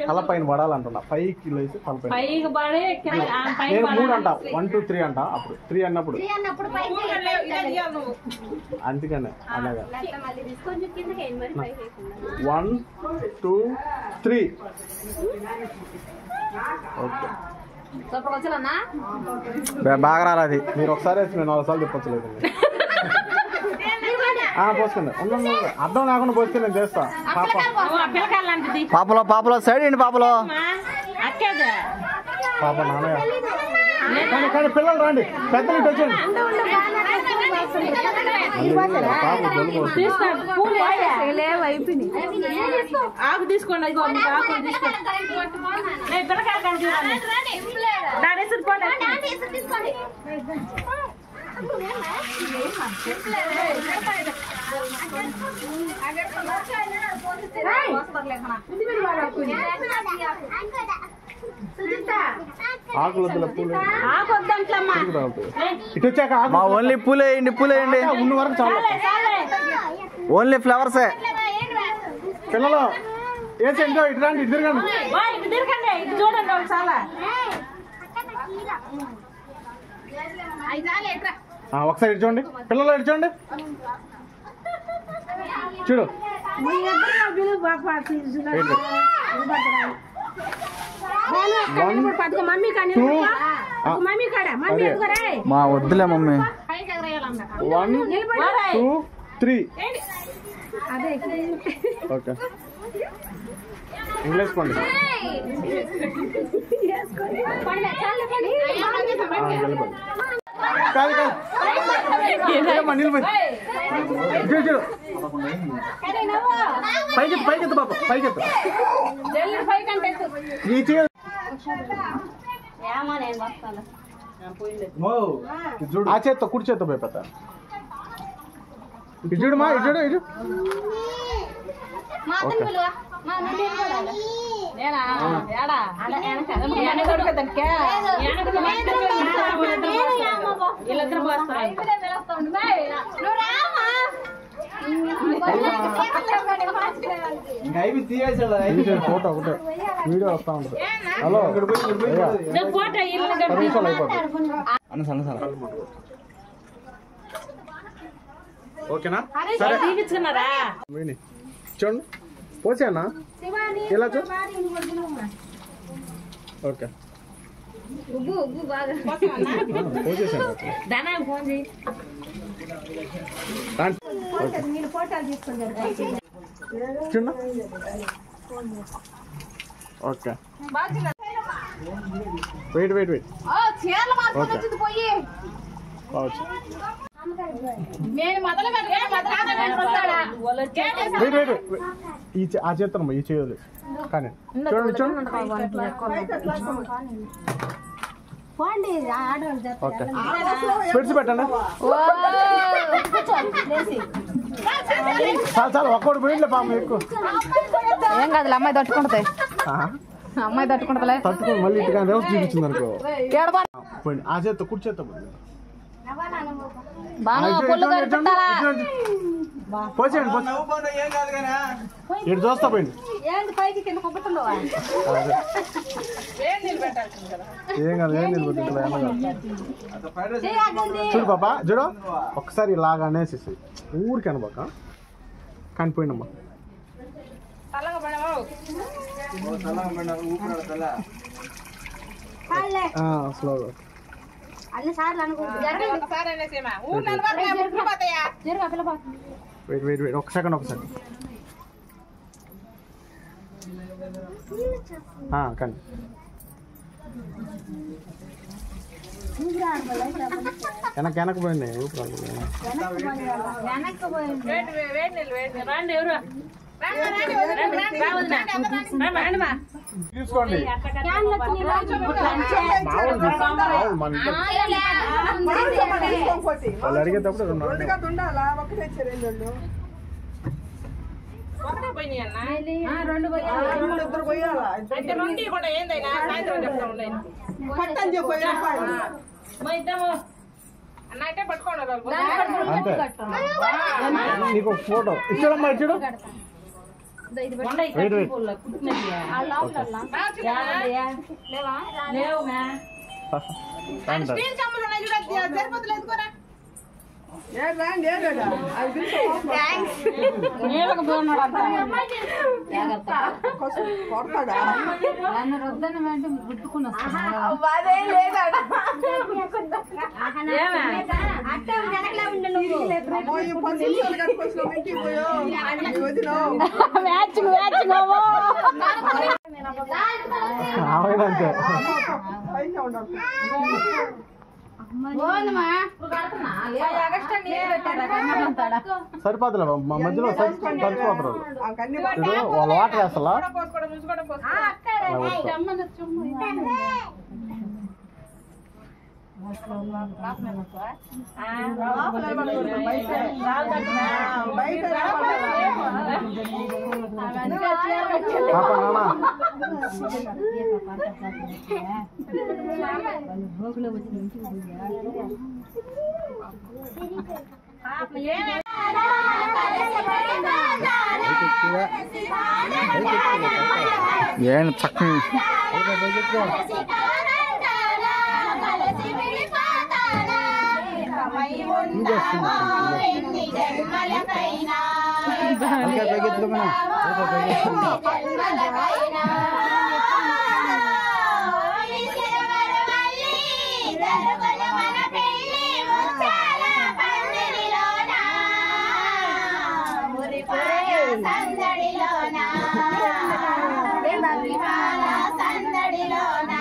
తల పైన పడాలంటున్నా 5 కిలో వేసి తల పైన నేను 3 అంటా 1 2 3 అంటా అప్పుడు 3 అన్నప్పుడు అందుకనే అలాగా 1 2 3 ఓకే బాగా రాదు మీరు ఒకసారి వేసి నేను 4 సార్లు చెప్పొచ్చలేదు పోసుకోండి అర్థం లేకుండా పోస్తే నేను చేస్తా పాపలో పాపలో సైడ్ అండి పాపలో పాప నాన్నయ్య కానీ పిల్లలు రండి పెద్దలు వచ్చండి ఆకు తీసుకోండి ఓన్లీ పూలేయండి పూలేయండి ఉన్న వరకు చాలా ఓన్లీ ఫ్లవర్సే పిల్లలు వేసేంటో ఇటు రండి ఇటు తిరగండి చూడండి చాలా ఒకసారి ఇటు చూడండి పిల్లలు ఇటు చూడండి చూడు మా వద్దులే మమ్మీ 1 2 3 ఓకే ఇంగ్లీష్ పండి పైకెత్తు బాబు పైకెత్తు ఆ చేత్తో కుడి చేత్తో పోయిపోతా ఇటు చూడుమా ఇటు చూడు ఇటు ఫోటో ఒకటే వీడియో వస్తా ఉంటుంది హలో ఓకేనా సరే చూడండి పోసానా ఇలా చూ ఓకే పోసేసాను చూడ ఓకే వెయిట్ వెయిట్ వెయిట్ ఆ చేస్తాను ఈ చేయలేదు కానీ చూడండి చూడండి ఓకే స్పెట్స్ పెట్టండి చాలా చాలా ఒక్కటి పోయింది పాము ఎక్కువ ఏం కాదు అమ్మాయి తట్టుకుంటాయి అమ్మాయి తట్టుకుంటలే తట్టుకుని మళ్ళీ ఇటుగా రేపు చూపించింది అనుకో ఆ చేత్తో కుడి చేత్తో పోసేయండి ఇటు చూస్తా పోయింది ఏం కాదు ఏం నిలబెట్టు చూడు పాపా చూడు ఒకసారి ఇలాగా అనేసి ఊరికి అనబాక కానిపోయిందమ్మా స్లోగా వెయిట్ వెయిట్ వెయిట్ ఒక సెకండ్ కానీ వెనక్కి పోయింది తీసుకోండి వాళ్ళు అడిగేటప్పుడు నీకు ఫోటో ఇచ్చాడమ్మా ఇచ్చాడు వెయిట్ వెయిట్ రొద్దని వెంటనే గుర్తుకుని అంతే సరిపోతులే మధ్యలో కలిసిపోతారు వాళ్ళు వాటర్ వేస్తా ఏం చక్కని సందడిలోనా